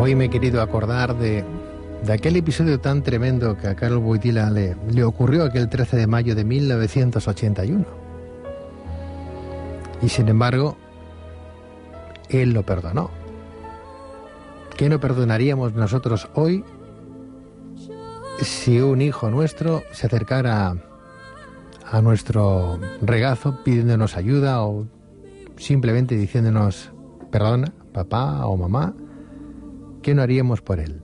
Hoy me he querido acordar de aquel episodio tan tremendo que a Karol Wojtyła le ocurrió aquel 13 de mayo de 1981. Y sin embargo, él lo perdonó. ¿Qué no perdonaríamos nosotros hoy si un hijo nuestro se acercara a nuestro regazo pidiéndonos ayuda o simplemente diciéndonos perdona, papá o mamá? ¿Qué no haríamos por él?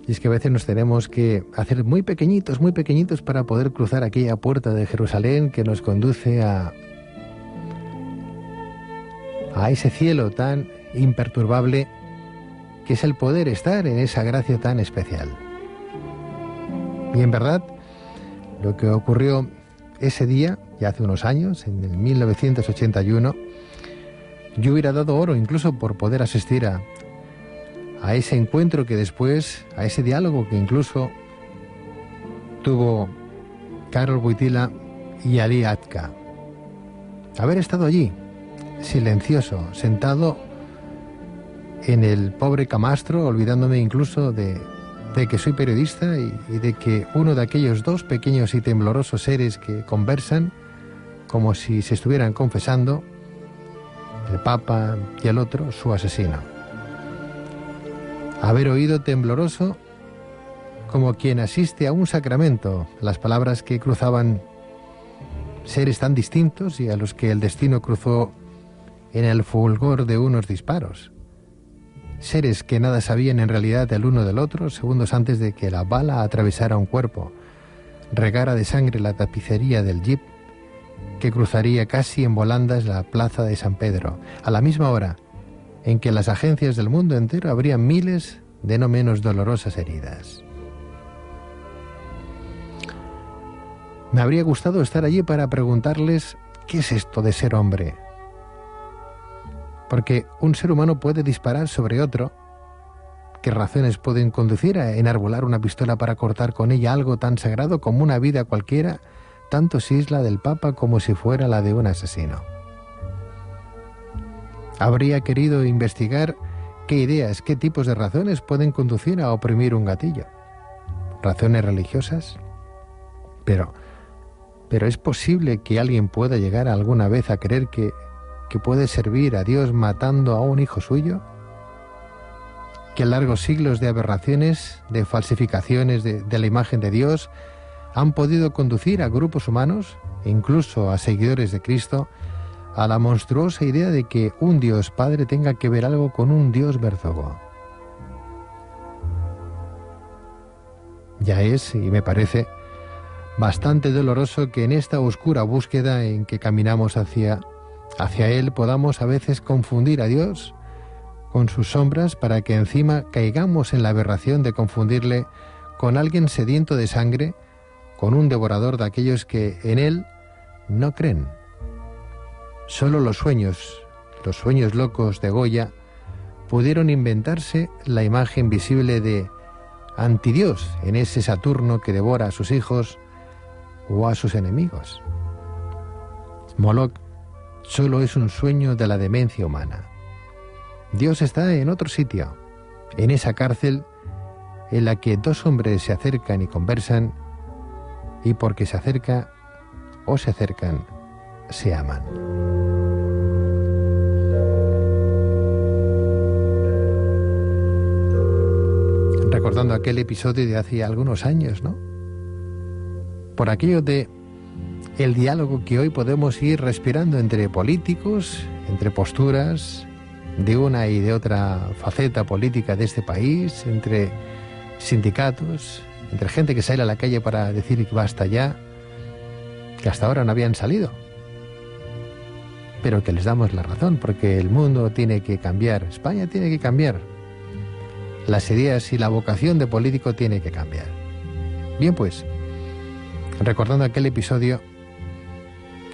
Y es que a veces nos tenemos que hacer muy pequeñitos para poder cruzar aquella puerta de Jerusalén que nos conduce a ese cielo tan imperturbable que es el poder estar en esa gracia tan especial. Y en verdad, lo que ocurrió ese día, ya hace unos años, en el 1981, yo hubiera dado oro incluso por poder asistir a ese encuentro que después, a ese diálogo que incluso tuvo Karol Wojtyła y Ali Atka. Haber estado allí, silencioso, sentado en el pobre camastro, olvidándome incluso de que soy periodista y de que uno de aquellos dos pequeños y temblorosos seres que conversan como si se estuvieran confesando, el Papa y el otro, su asesino. Haber oído tembloroso, como quien asiste a un sacramento, las palabras que cruzaban seres tan distintos y a los que el destino cruzó en el fulgor de unos disparos. Seres que nada sabían en realidad el uno del otro, segundos antes de que la bala atravesara un cuerpo, regara de sangre la tapicería del jeep que cruzaría casi en volandas la plaza de San Pedro, a la misma hora en que las agencias del mundo entero habrían miles de no menos dolorosas heridas. Me habría gustado estar allí para preguntarles ¿qué es esto de ser hombre? Porque un ser humano puede disparar sobre otro. ¿Qué razones pueden conducir a enarbolar una pistola para cortar con ella algo tan sagrado como una vida cualquiera, tanto si es la del Papa como si fuera la de un asesino? Habría querido investigar qué ideas, qué tipos de razones pueden conducir a oprimir un gatillo. ¿Razones religiosas? Pero ¿es posible que alguien pueda llegar alguna vez a creer que puede servir a Dios matando a un hijo suyo? Que largos siglos de aberraciones, de falsificaciones de la imagen de Dios han podido conducir a grupos humanos, incluso a seguidores de Cristo, a la monstruosa idea de que un Dios Padre tenga que ver algo con un Dios verdugo. Ya es, y me parece, bastante doloroso que en esta oscura búsqueda en que caminamos hacia Él podamos a veces confundir a Dios con sus sombras para que encima caigamos en la aberración de confundirle con alguien sediento de sangre, con un devorador de aquellos que en Él no creen. Solo los sueños locos de Goya, pudieron inventarse la imagen visible de antidios en ese Saturno que devora a sus hijos o a sus enemigos. Moloch solo es un sueño de la demencia humana. Dios está en otro sitio, en esa cárcel en la que dos hombres se acercan y conversan, y porque se acercan, se aman. Recordando aquel episodio de hace algunos años, ¿no? Por aquello de el diálogo que hoy podemos ir respirando entre políticos, entre posturas de una y de otra faceta política de este país, entre sindicatos, entre gente que sale a la calle para decir que basta ya, que hasta ahora no habían salido, pero que les damos la razón, porque el mundo tiene que cambiar, España tiene que cambiar, las ideas y la vocación de político tiene que cambiar. Bien, pues, recordando aquel episodio,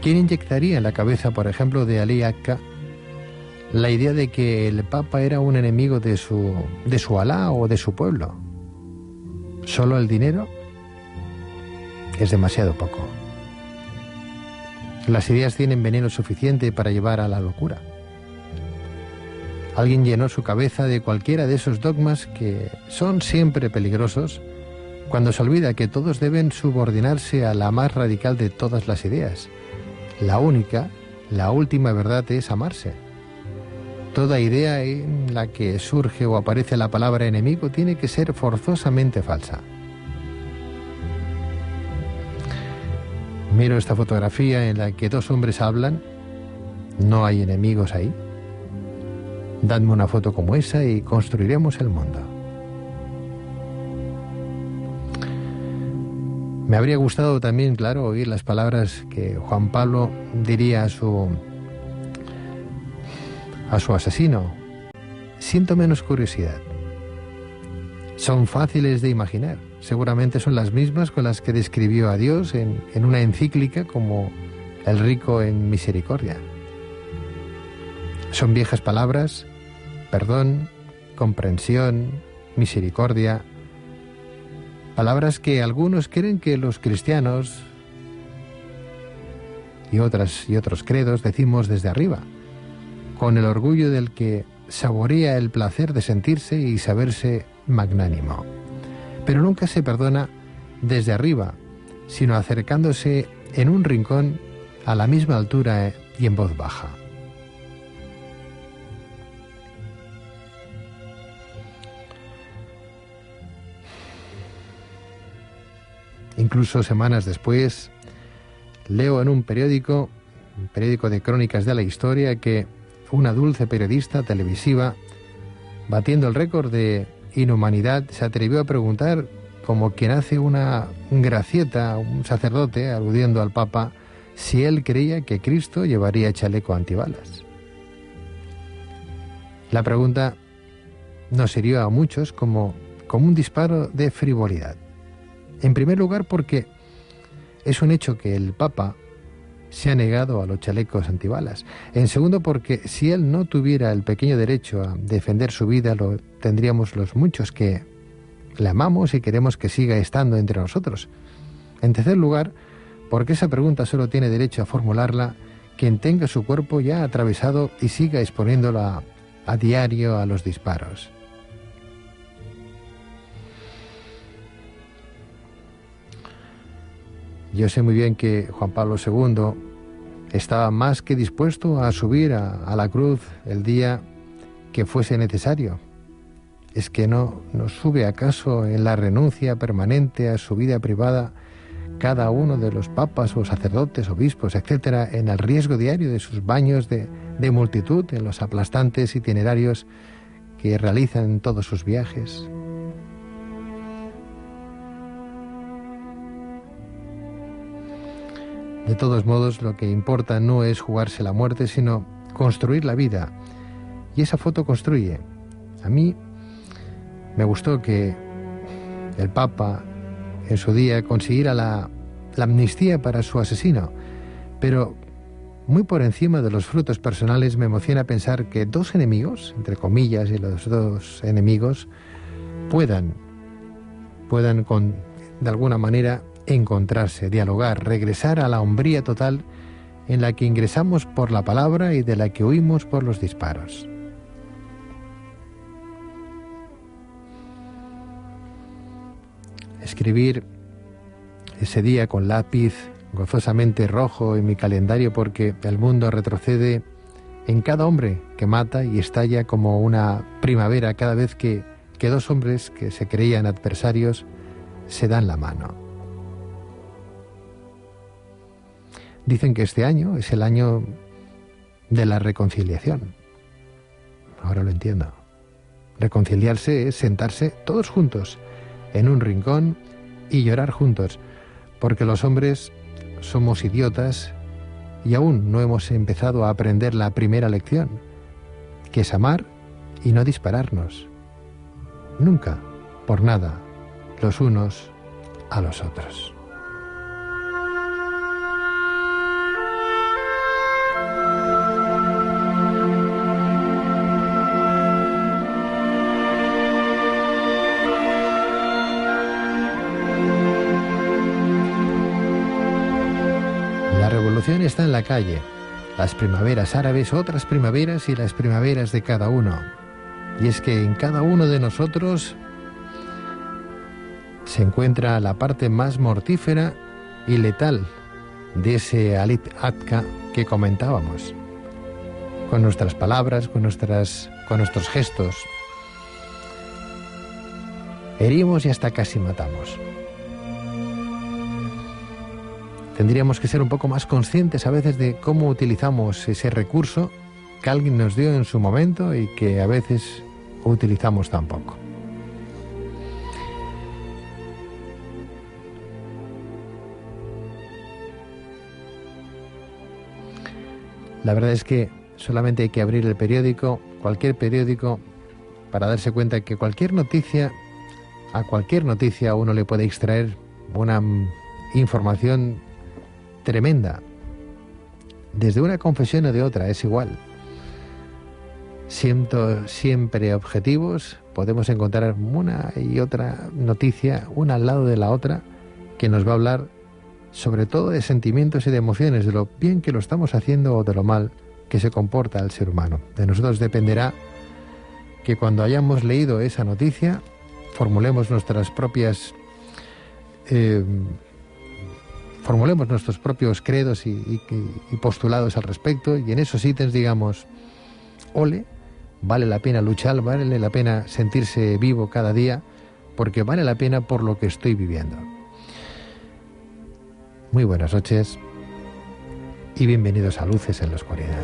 ¿quién inyectaría en la cabeza, por ejemplo, de Ali Akka la idea de que el Papa era un enemigo de su Alá o de su pueblo? ¿Solo el dinero? Es demasiado poco. Las ideas tienen veneno suficiente para llevar a la locura. Alguien llenó su cabeza de cualquiera de esos dogmas que son siempre peligrosos cuando se olvida que todos deben subordinarse a la más radical de todas las ideas. La única, la última verdad es amarse. Toda idea en la que surge o aparece la palabra enemigo tiene que ser forzosamente falsa. Miro esta fotografía en la que dos hombres hablan. No hay enemigos ahí. Dadme una foto como esa y construiremos el mundo. Me habría gustado también, claro, oír las palabras que Juan Pablo diría a su asesino. Siento menos curiosidad. Son fáciles de imaginar. Seguramente son las mismas con las que describió a Dios en una encíclica como El rico en misericordia. Son viejas palabras: perdón, comprensión, misericordia. Palabras que algunos creen que los cristianos y otros credos decimos desde arriba, con el orgullo del que saborea el placer de sentirse y saberse magnánimo. Pero nunca se perdona desde arriba, sino acercándose en un rincón a la misma altura y en voz baja. Incluso semanas después, leo en un periódico de crónicas de la historia, que una dulce periodista televisiva, batiendo el récord de inhumanidad, se atrevió a preguntar, como quien hace una gracieta a un sacerdote, aludiendo al Papa, si él creía que Cristo llevaría chaleco antibalas. La pregunta nos hirió a muchos como un disparo de frivolidad. En primer lugar, porque es un hecho que el Papa se ha negado a los chalecos antibalas. En segundo, porque si él no tuviera el pequeño derecho a defender su vida, lo tendríamos los muchos que le amamos y queremos que siga estando entre nosotros. En tercer lugar, porque esa pregunta solo tiene derecho a formularla quien tenga su cuerpo ya atravesado y siga exponiéndola a diario a los disparos. Yo sé muy bien que Juan Pablo II estaba más que dispuesto a subir a la cruz el día que fuese necesario. ¿Es que no sube acaso en la renuncia permanente a su vida privada cada uno de los papas o sacerdotes, obispos, etcétera, en el riesgo diario de sus baños de multitud, en los aplastantes itinerarios que realizan en todos sus viajes. De todos modos, lo que importa no es jugarse la muerte, sino construir la vida. Y esa foto construye. A mí me gustó que el Papa en su día consiguiera la amnistía para su asesino, pero muy por encima de los frutos personales me emociona pensar que dos enemigos, entre comillas, y los dos enemigos puedan de alguna manera encontrarse, dialogar, regresar a la hombría total en la que ingresamos por la palabra y de la que huimos por los disparos. Escribir ese día con lápiz gozosamente rojo en mi calendario porque el mundo retrocede en cada hombre que mata y estalla como una primavera cada vez que dos hombres que se creían adversarios se dan la mano. Dicen que este año es el año de la reconciliación. Ahora lo entiendo. Reconciliarse es sentarse todos juntos en un rincón y llorar juntos, porque los hombres somos idiotas y aún no hemos empezado a aprender la primera lección, que es amar y no dispararnos. Nunca, por nada, los unos a los otros. La revolución está en la calle, las primaveras árabes, otras primaveras y las primaveras de cada uno. Y es que en cada uno de nosotros se encuentra la parte más mortífera y letal de ese Alit Atka que comentábamos. Con nuestras palabras, con nuestros gestos, herimos y hasta casi matamos. Tendríamos que ser un poco más conscientes a veces de cómo utilizamos ese recurso que alguien nos dio en su momento y que a veces utilizamos tan poco. La verdad es que solamente hay que abrir el periódico, cualquier periódico, para darse cuenta que a cualquier noticia uno le puede extraer una información tremenda. Desde una confesión o de otra, es igual. Siendo siempre objetivos, podemos encontrar una y otra noticia, una al lado de la otra, que nos va a hablar sobre todo de sentimientos y de emociones, de lo bien que lo estamos haciendo o de lo mal que se comporta el ser humano. De nosotros dependerá que cuando hayamos leído esa noticia, formulemos nuestros propios credos y postulados al respecto, y en esos ítems digamos, ole, vale la pena luchar, vale la pena sentirse vivo cada día, porque vale la pena por lo que estoy viviendo. Muy buenas noches y bienvenidos a Luces en la Oscuridad.